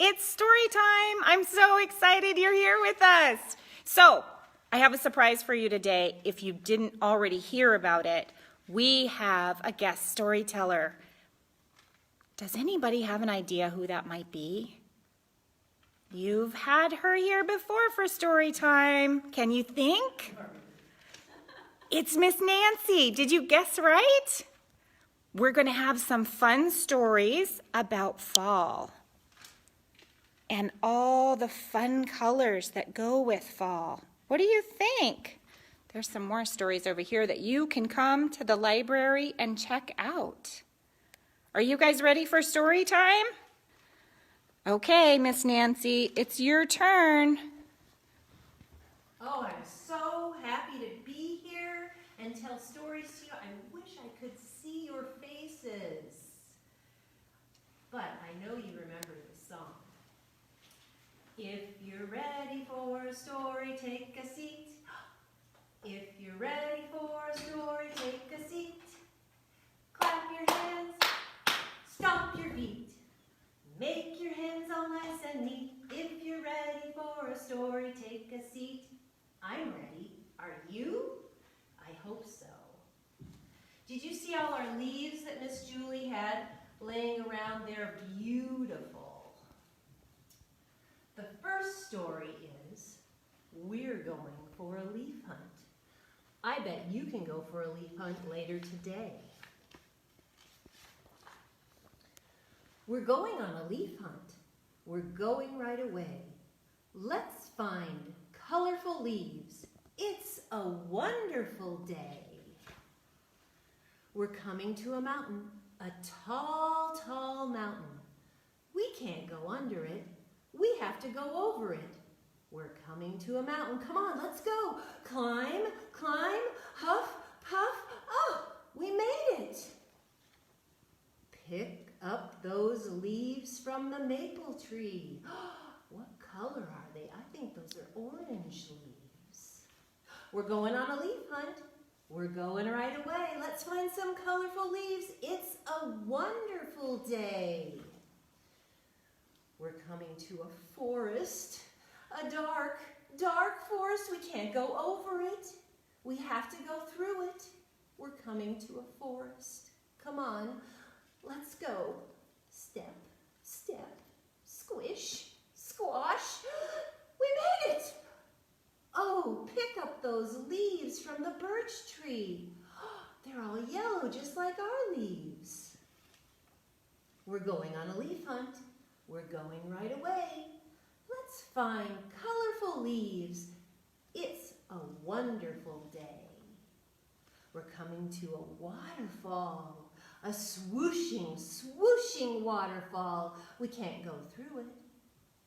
It's story time. I'm so excited you're here with us. So, I have a surprise for you today. If you didn't already hear about it, we have a guest storyteller. Does anybody have an idea who that might be? You've had her here before for story time. Can you think? It's Miss Nancy. Did you guess right? We're going to have some fun stories about fall and all the fun colors that go with fall. What do you think? There's some more stories over here that you can come to the library and check out. Are you guys ready for story time? Okay, Miss Nancy, it's your turn. Oh, I'm so happy to be here and tell stories to you. I wish I could see your faces. But I know you remember the song. If you're ready for a story, take a seat. If you're ready for a story, take a seat. Clap your hands, stomp your feet. Make your hands all nice and neat. If you're ready for a story, take a seat. I'm ready. Are you? I hope so. Did you see all our leaves that Miss Julie had laying around? They're beautiful. The first story is, we're going for a leaf hunt. I bet you can go for a leaf hunt later today. We're going on a leaf hunt. We're going right away. Let's find colorful leaves. It's a wonderful day. We're coming to a mountain, a tall, tall mountain. We can't go under it. We have to go over it. We're coming to a mountain. Come on, let's go. Climb, climb, huff, puff. Oh, we made it. Pick up those leaves from the maple tree. What color are they? I think those are orange leaves. We're going on a leaf hunt. We're going right away. Let's find some colorful leaves. It's a wonderful day. We're coming to a forest, a dark, dark forest. We can't go over it. We have to go through it. We're coming to a forest. Come on, let's go. Step, step, squish, squash. We made it. Oh, pick up those leaves from the birch tree. They're all yellow, just like our leaves. We're going on a leaf hunt. We're going right away. Let's find colorful leaves. It's a wonderful day. We're coming to a waterfall, a swooshing, swooshing waterfall. We can't go through it.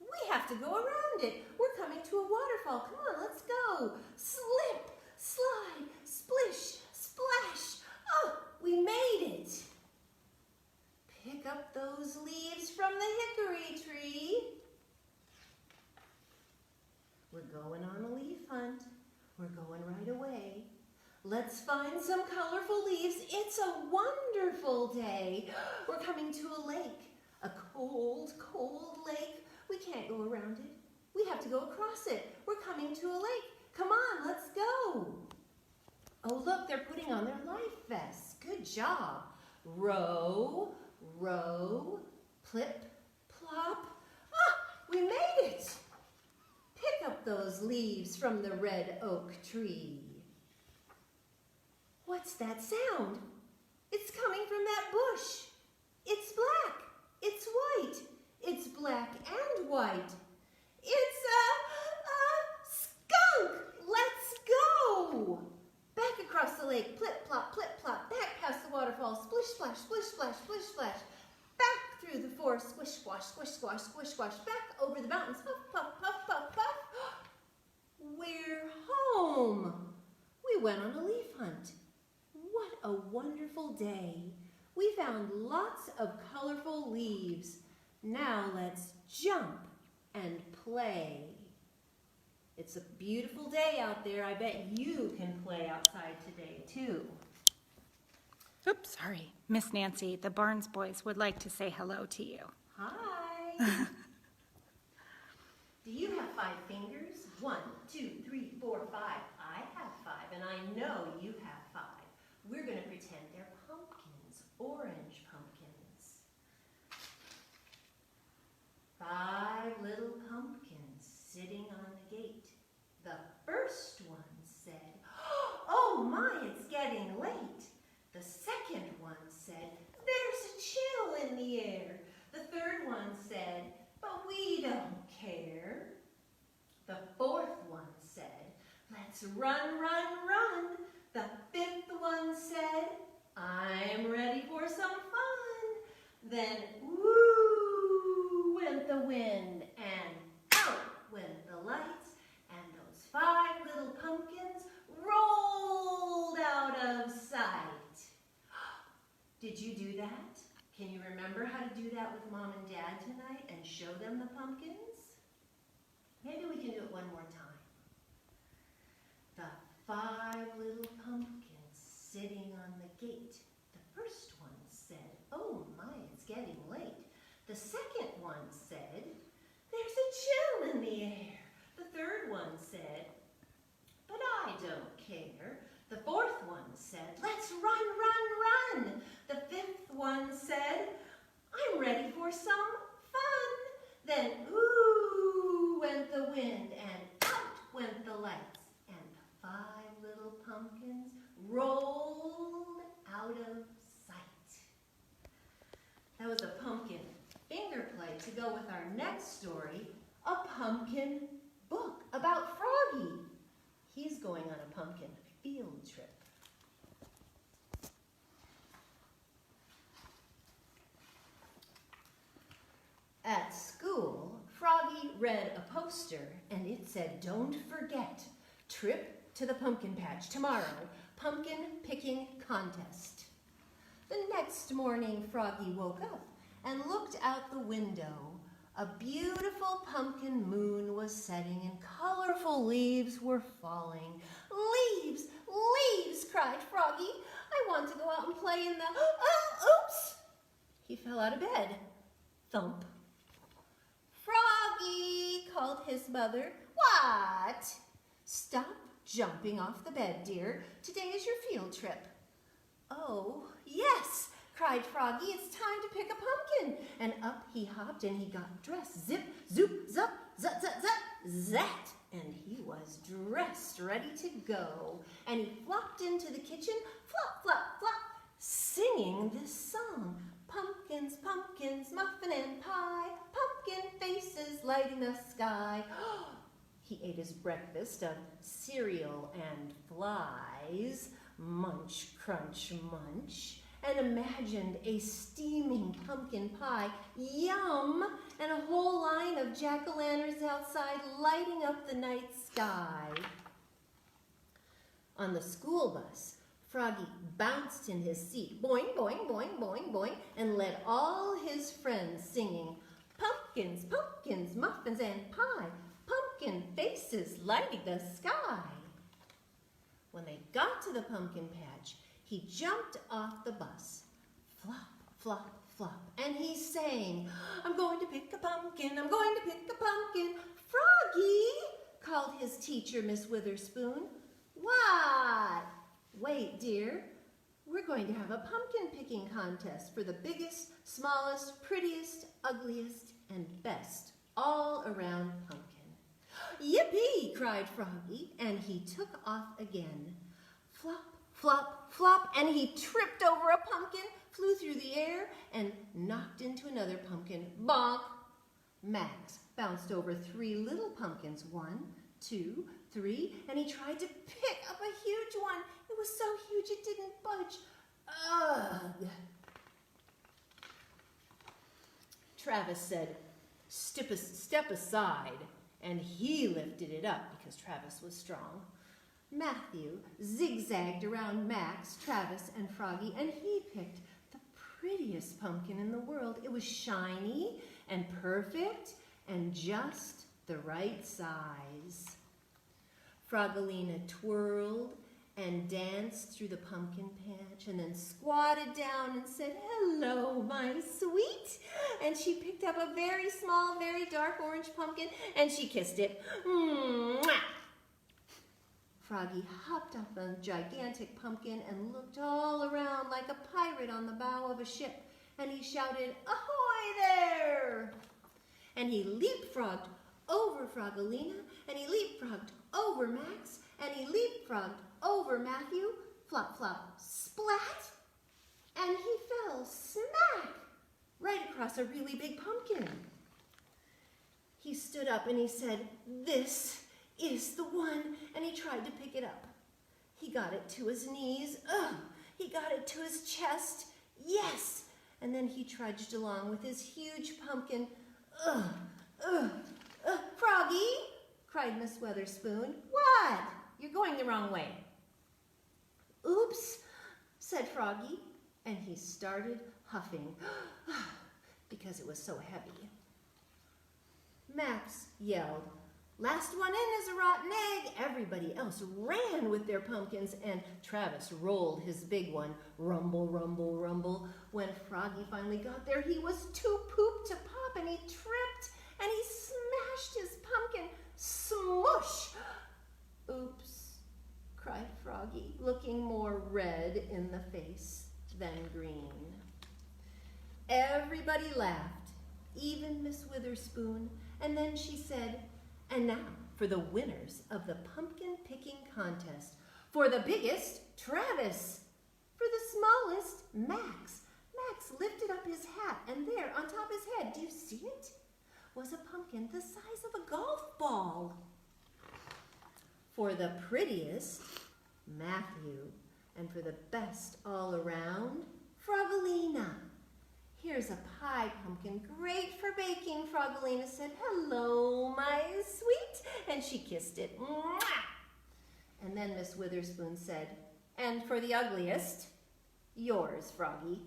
We have to go around it. We're coming to a waterfall. Come on, let's go. Slip, slide, splish, splash. Oh, we made it. Pick up those leaves from the hickory tree. We're going on a leaf hunt. We're going right away. Let's find some colorful leaves. It's a wonderful day. We're coming to a lake, a cold, cold lake. We can't go around it. We have to go across it. We're coming to a lake. Come on, let's go. Oh, look, they're putting on their life vests. Good job. Row, row, plip, plop. Ah, we made it. Pick up those leaves from the red oak tree. What's that sound? It's coming from that bush. It's black. It's white. It's black and white. It's a skunk. Let's go. Back across the lake. Plip, plop, back past the waterfall. Splish, splash, splish, splash, splish, splash. Back through the forest. Squish, squash, squish, squash, squish, squash. Back over the mountains. Puff, puff, puff, puff, puff. We're home. We went on a leaf hunt. What a wonderful day. We found lots of colorful leaves. Now let's jump and play. It's a beautiful day out there. I bet you can play outside today too. Oops, sorry. Miss Nancy, the Barnes boys would like to say hello to you. Hi. Do you have 5 fingers? 1, 2, 3, 4, 5. I have 5, and I know you have 5. We're going to pretend they're pumpkins, orange pumpkins. 5 little pumpkins sitting on the gate. The first one said, "Oh my, it's getting late." The second one said, "There's a chill in the air." The third one said, "But we don't care." The fourth one said, "Let's run, run, run." The fifth one said, "I'm ready for some fun." Then, woo, went the wind, and out went the lights, and those 5 little pumpkins rolled out of sight. Did you do that? Can you remember how to do that with Mom and Dad tonight and show them the pumpkins? Maybe we can do it one more time. The 5 little pumpkins sitting on the gate. The first one said, "Oh my, it's getting late." The second one said, "There's a chill in the air." The third one said, "But I don't care." The fourth one said, "Let's run, run, run." The fifth one said, "I'm ready for some fun." Then, ooh, went the wind, and out went the lights, and the 5 little pumpkins rolled out of sight. That was a pumpkin finger play to go with our next story, a pumpkin book about Froggy. He's going on a pumpkin field trip. At school, Froggy read a poster, and it said, "Don't forget, trip to the pumpkin patch tomorrow, pumpkin picking contest." The next morning, Froggy woke up and looked out the window. A beautiful pumpkin moon was setting, and colorful leaves were falling. "Leaves, leaves!" cried Froggy. "I want to go out and play in the..." Oh, oops! He fell out of bed. Thump. "Froggy," called his mother. "What?" "Stop jumping off the bed, dear. Today is your field trip." "Oh, yes," cried Froggy. "It's time to pick a pumpkin." And up he hopped and he got dressed. Zip, zoop, zup, zut, zut, zut, zat. And he was dressed, ready to go. And he flopped into the kitchen, flop, flop, flop, singing this song. "Pumpkins, pumpkins, muffin and pie, pumpkin faces lighting the sky." He ate his breakfast of cereal and flies, munch, crunch, munch, and imagined a steaming pumpkin pie, yum, and a whole line of jack-o'-lanterns outside lighting up the night sky. On the school bus, Froggy bounced in his seat, boing, boing, boing, boing, boing, and led all his friends singing, "Pumpkins, pumpkins, muffins and pie, pumpkin faces lighting the sky." When they got to the pumpkin patch, he jumped off the bus, flop, flop, flop, and he sang, "I'm going to pick a pumpkin, I'm going to pick a pumpkin." "Froggy," called his teacher, Miss Witherspoon. "What?" "Wait, dear. We're going to have a pumpkin picking contest for the biggest, smallest, prettiest, ugliest, and best all-around pumpkin." "Yippee!" cried Froggy, and he took off again. Flop, flop, flop, and he tripped over a pumpkin, flew through the air, and knocked into another pumpkin. Bonk! Max bounced over 3 little pumpkins, 1, 2, 3, and he tried to pick up a huge one. It was so huge it didn't budge. Ugh! Travis said, step aside, and he lifted it up because Travis was strong. Matthew zigzagged around Max, Travis, and Froggy, and he picked the prettiest pumpkin in the world. It was shiny and perfect and just the right size. Froggalina twirled and danced through the pumpkin patch and then squatted down and said, "Hello, my sweet, And she picked up a very small, very dark orange pumpkin, and she kissed it. Mwah! Froggy hopped up on a gigantic pumpkin and looked all around like a pirate on the bow of a ship, and he shouted, "Ahoy there!" And he leapfrogged over Frogolina, and he leapfrogged over Max, and he leapfrogged over Matthew, flop, flop, splat, and he fell smack right across a really big pumpkin. He stood up and he said, "This is the one," and he tried to pick it up. He got it to his knees. Ugh! He got it to his chest. Yes! And then he trudged along with his huge pumpkin. Ugh! Ugh! Froggy! Cried Miss Witherspoon. What? You're going the wrong way. Oops! Said Froggy, and he started huffing because it was so heavy. Max yelled, "Last one in is a rotten egg!" Everybody else ran with their pumpkins, and Travis rolled his big one, rumble, rumble, rumble. When Froggy finally got there, he was too pooped to pop, and he tripped, and he smashed his pumpkin. Smush! Oops, cried Froggy, looking more red in the face than green. Everybody laughed, even Miss Witherspoon, and then she said, "And now for the winners of the pumpkin picking contest. For the biggest, Travis. For the smallest, Max." Max lifted up his hat, and there on top of his head, do you see it? Was a pumpkin the size of a golf ball. For the prettiest, Matthew. And for the best all around, Frogolina. "Here's a pie pumpkin, great for baking," Frogolina said. "Hello, my sweet," and she kissed it. Mwah! And then Miss Witherspoon said, "And for the ugliest, yours, Froggy."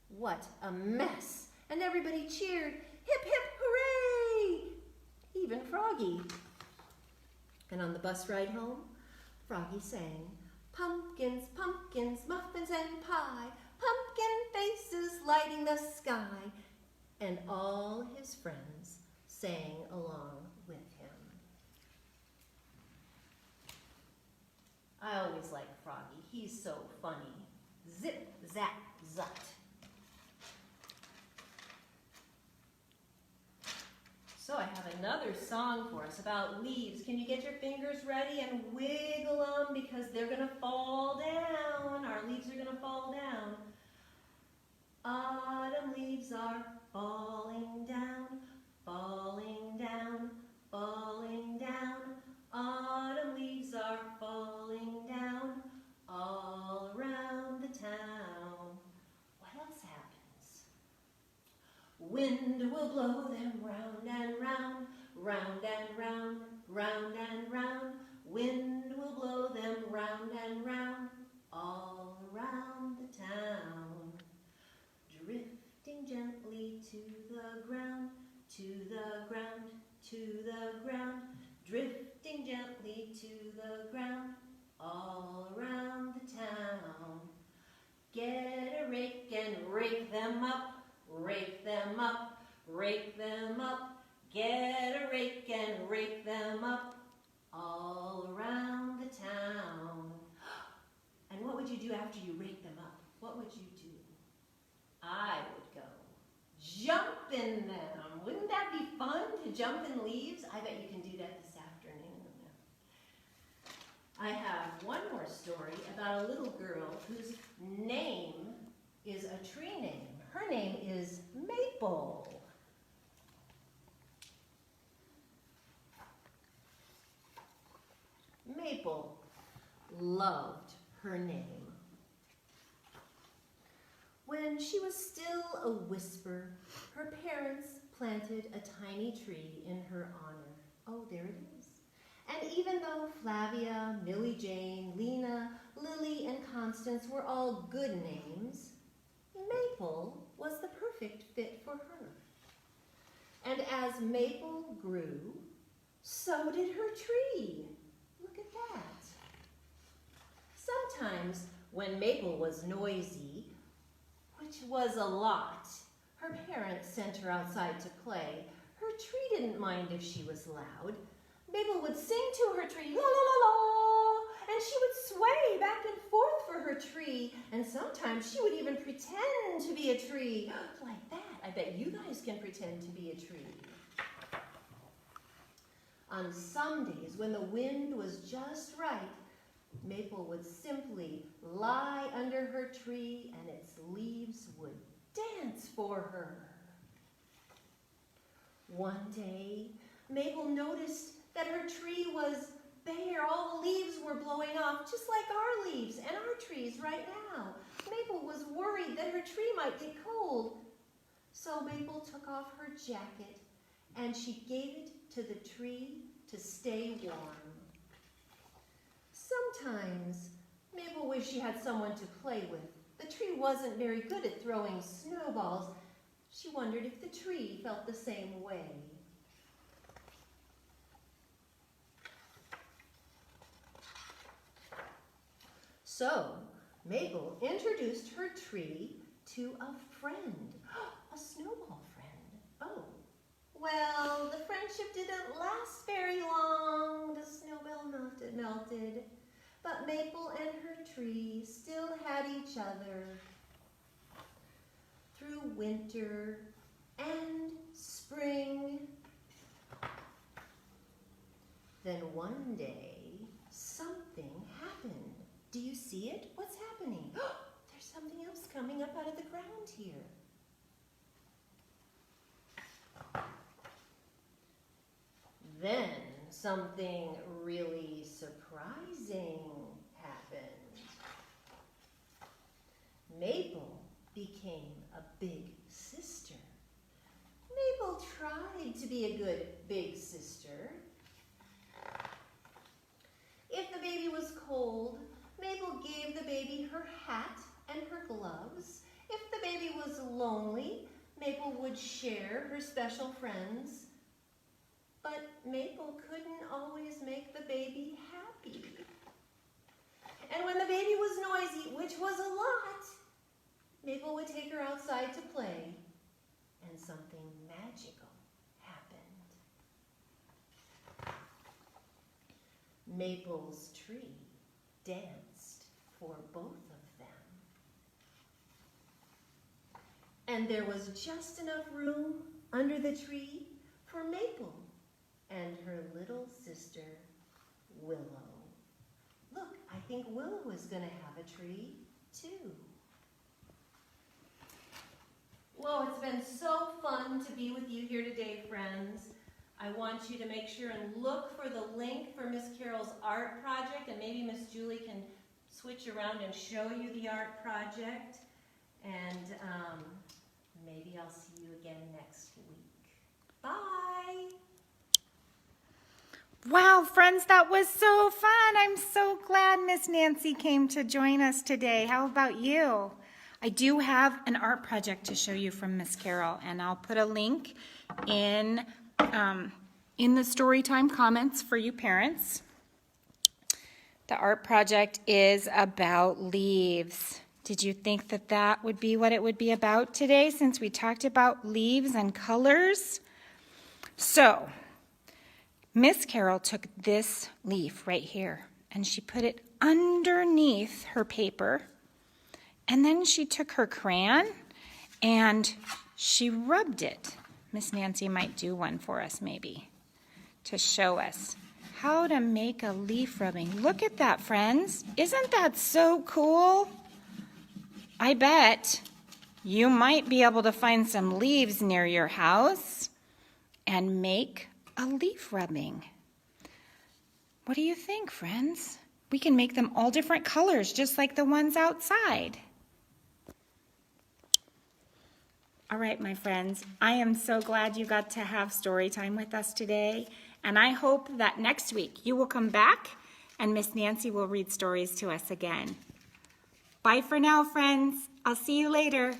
What a mess! And everybody cheered, "Hip, hip, hooray!" Even Froggy. And on the bus ride home, Froggy sang, "Pumpkins, pumpkins, muffins and pie, pumpkin faces lighting the sky." And all his friends sang along with him. I always like Froggy. He's so funny. Zip, zap, zut. So I have another song for us about leaves. Can you get your fingers ready and wiggle them because they're going to fall down. Our leaves are going to fall down. Autumn leaves are falling down, falling down, falling down. Autumn leaves are falling down all around the town. What else happens? Wind will blow them round and round, round and round, round and round. Wind will blow them round and round, all around the town. Drifting gently to the ground, to the ground, to the ground. Drifting gently to the ground, all around the town. Get a rake and rake them up, rake them up, rake them up. Get a rake and rake them up, all around the town. And what would you do after you rake them up? What would you do? I would go jump in them. Wouldn't that be fun to jump in leaves? I bet you can do that this afternoon. I have one more story about a little girl whose name is a tree name. Her name is Maple. Maple loved her name. When she was still a whisper, her parents planted a tiny tree in her honor. Oh, there it is. And even though Flavia, Millie Jane, Lena, Lily, and Constance were all good names, Maple was the perfect fit for her. And as Maple grew, so did her tree. Look at that. Sometimes when Maple was noisy, which was a lot, Her parents sent her outside to play. Her tree didn't mind if she was loud. Mabel would sing to her tree, la la la la, and she would sway back and forth for her tree, and sometimes she would even pretend to be a tree. Like that. I bet you guys can pretend to be a tree. On some days, when the wind was just right, Maple would simply lie under her tree and its leaves would dance for her. One day, Maple noticed that her tree was bare. All the leaves were blowing off, just like our leaves and our trees right now. Maple was worried that her tree might get cold. So Maple took off her jacket and she gave it to the tree to stay warm. Sometimes Maple wished she had someone to play with. The tree wasn't very good at throwing snowballs. She wondered if the tree felt the same way. So Maple introduced her tree to a friend, a snowball friend. Oh, well, the friendship didn't last very long. The snowball melted, but Maple and her tree still had each other through winter and spring. Then one day, something happened. Do you see it? What's happening? There's something else coming up out of the ground here. Then something really surprising happened. Maple became a big sister. Maple tried to be a good big sister. If the baby was cold, Maple gave the baby her hat and her gloves. If the baby was lonely, Maple would share her special friends. But Maple couldn't always make the baby happy. And when the baby was noisy, which was a lot, Maple would take her outside to play, and something magical happened. Maple's tree danced for both of them. And there was just enough room under the tree for Maple and her little sister, Willow. Look, I think Willow is going to have a tree, too. Well, it's been so fun to be with you here today, friends. I want you to make sure and look for the link for Miss Carol's art project, and maybe Miss Julie can switch around and show you the art project. And maybe I'll see you again next week. Bye! Wow, friends, that was so fun. I'm so glad Miss Nancy came to join us today. How about you? I do have an art project to show you from Miss Carol, and I'll put a link in the Storytime comments for you parents. The art project is about leaves. Did you think that that would be what it would be about today, since we talked about leaves and colors? So, Miss Carol took this leaf right here and she put it underneath her paper, and then she took her crayon and she rubbed it. Miss Nancy might do one for us maybe to show us how to make a leaf rubbing. Look at that, friends. Isn't that so cool? I bet you might be able to find some leaves near your house and make a leaf rubbing. What do you think, friends? We can make them all different colors, just like the ones outside. All right, my friends, I am so glad you got to have story time with us today, and I hope that next week you will come back and Miss Nancy will read stories to us again. Bye for now, friends. I'll see you later.